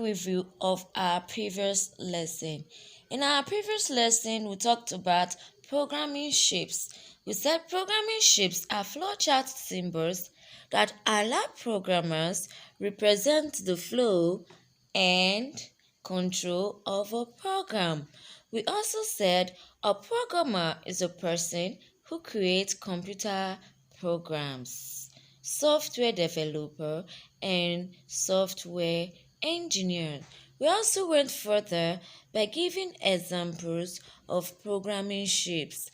review of our previous lesson. In our previous lesson, we talked about programming shapes. We said programming shapes are flowchart symbols that allow programmers represent the flow and control of a program. We also said a programmer is a person who creates computer programs, software developer, and software engineer. We also went further by giving examples of programming shapes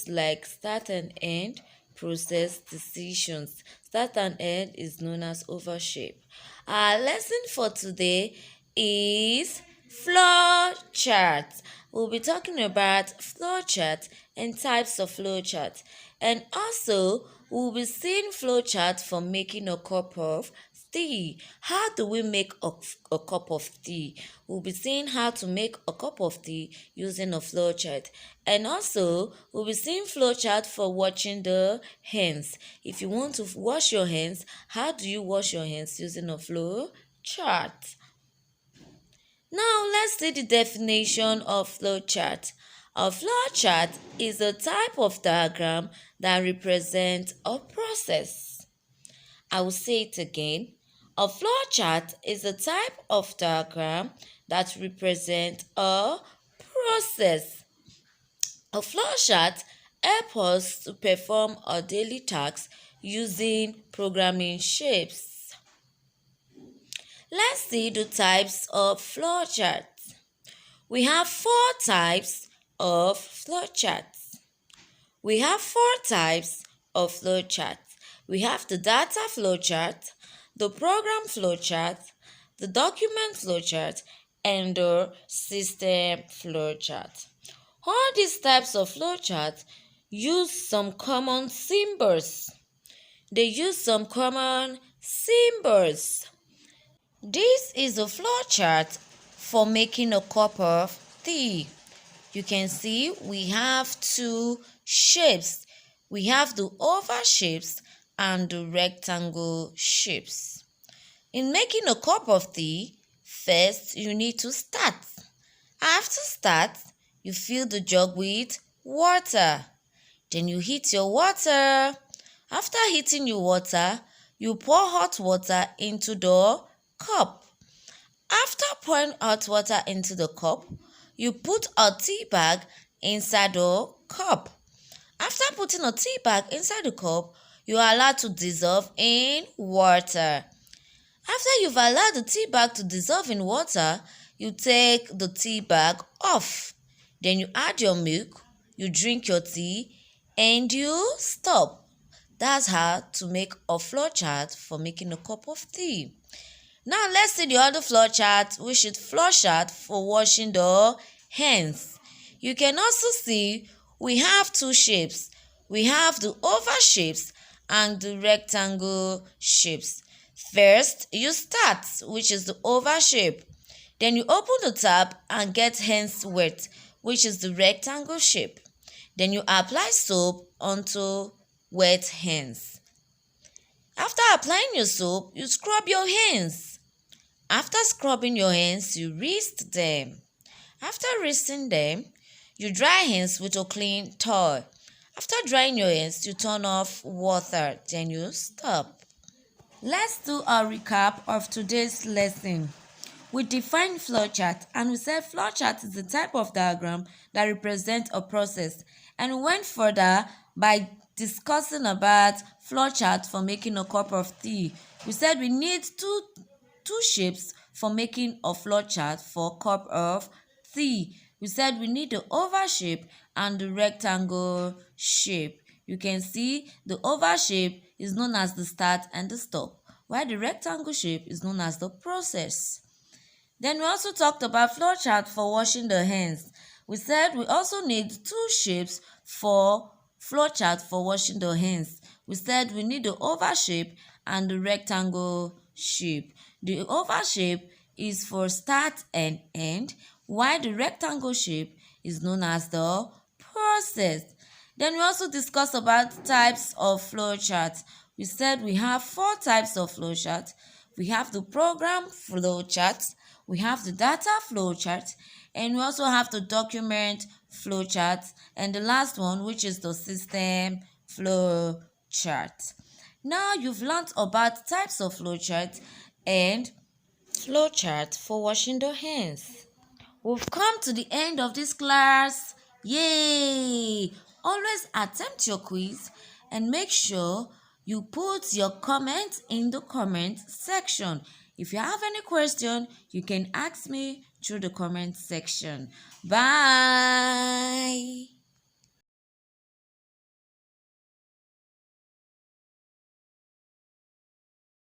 like start and end process decisions. Start and end is known as overshape. Our lesson for today is flow chart. We'll be talking about flow chart and types of flow chart. And also, we'll be seeing flow chart for making a cup of tea. How do we make a cup of tea? We'll be seeing how to make a cup of tea using a flow chart. And also, we'll be seeing flow chart for washing the hands. If you want to wash your hands, how do you wash your hands using a flow chart? Now let's see the definition of flowchart. A flowchart is a type of diagram that represents a process. I will say it again. A flowchart is a type of diagram that represents a process. A flowchart helps us to perform our daily tasks using programming shapes. Let's see the types of flowcharts. We have four types of flowcharts. We have the data flowchart, the program flowchart, the document flowchart, and the system flowchart. All these types of flowcharts use some common symbols. This is a flowchart for making a cup of tea. You can see we have two shapes. We have the oval shapes and the rectangle shapes. In making a cup of tea, first you need to start. After start, you fill the jug with water. Then you heat your water. After heating your water, you pour hot water into the cup. After pouring hot water into the cup, you put a tea bag inside the cup. After putting a tea bag inside the cup, you are allowed to dissolve in water. After you've allowed the tea bag to dissolve in water, you take the tea bag off. Then you add your milk, you drink your tea, and you stop. That's how to make a flowchart for making a cup of tea. Now let's see the other flowchart, which is flowchart for washing the hands. You can also see we have two shapes. We have the oval shapes and the rectangle shapes. First, you start, which is the oval shape. Then you open the tap and get hands wet, which is the rectangle shape. Then you apply soap onto wet hands. After applying your soap, you scrub your hands. After scrubbing your hands, you rinse them. After rinsing them, you dry hands with a clean towel. After drying your hands, you turn off water, then you stop. Let's do a recap of today's lesson. We defined flowchart and we said flowchart is a type of diagram that represents a process. And we went further by discussing about flowchart for making a cup of tea. We said we need two shapes for making a flowchart for a cup of tea. We said we need the oval shape and the rectangle shape. You can see the oval shape is known as the start and the stop, while the rectangle shape is known as the process. Then we also talked about flowchart for washing the hands. We said we also need two shapes for flowchart for washing the hands. We said we need the oval shape and the rectangle shape. The oval shape is for start and end, while the rectangle shape is known as the process. Then we also discussed about types of flowchart. We said we have four types of flowchart. We have the program flowchart, we have the data flowchart, and we also have the document flowchart, and the last one, which is the system flowchart. Now you've learned about types of flowchart and flowchart for washing the hands. We've come to the end of this class. Yay! Always attempt your quiz and make sure you put your comment in the comment section. If you have any question, you can ask me through the comment section. Bye!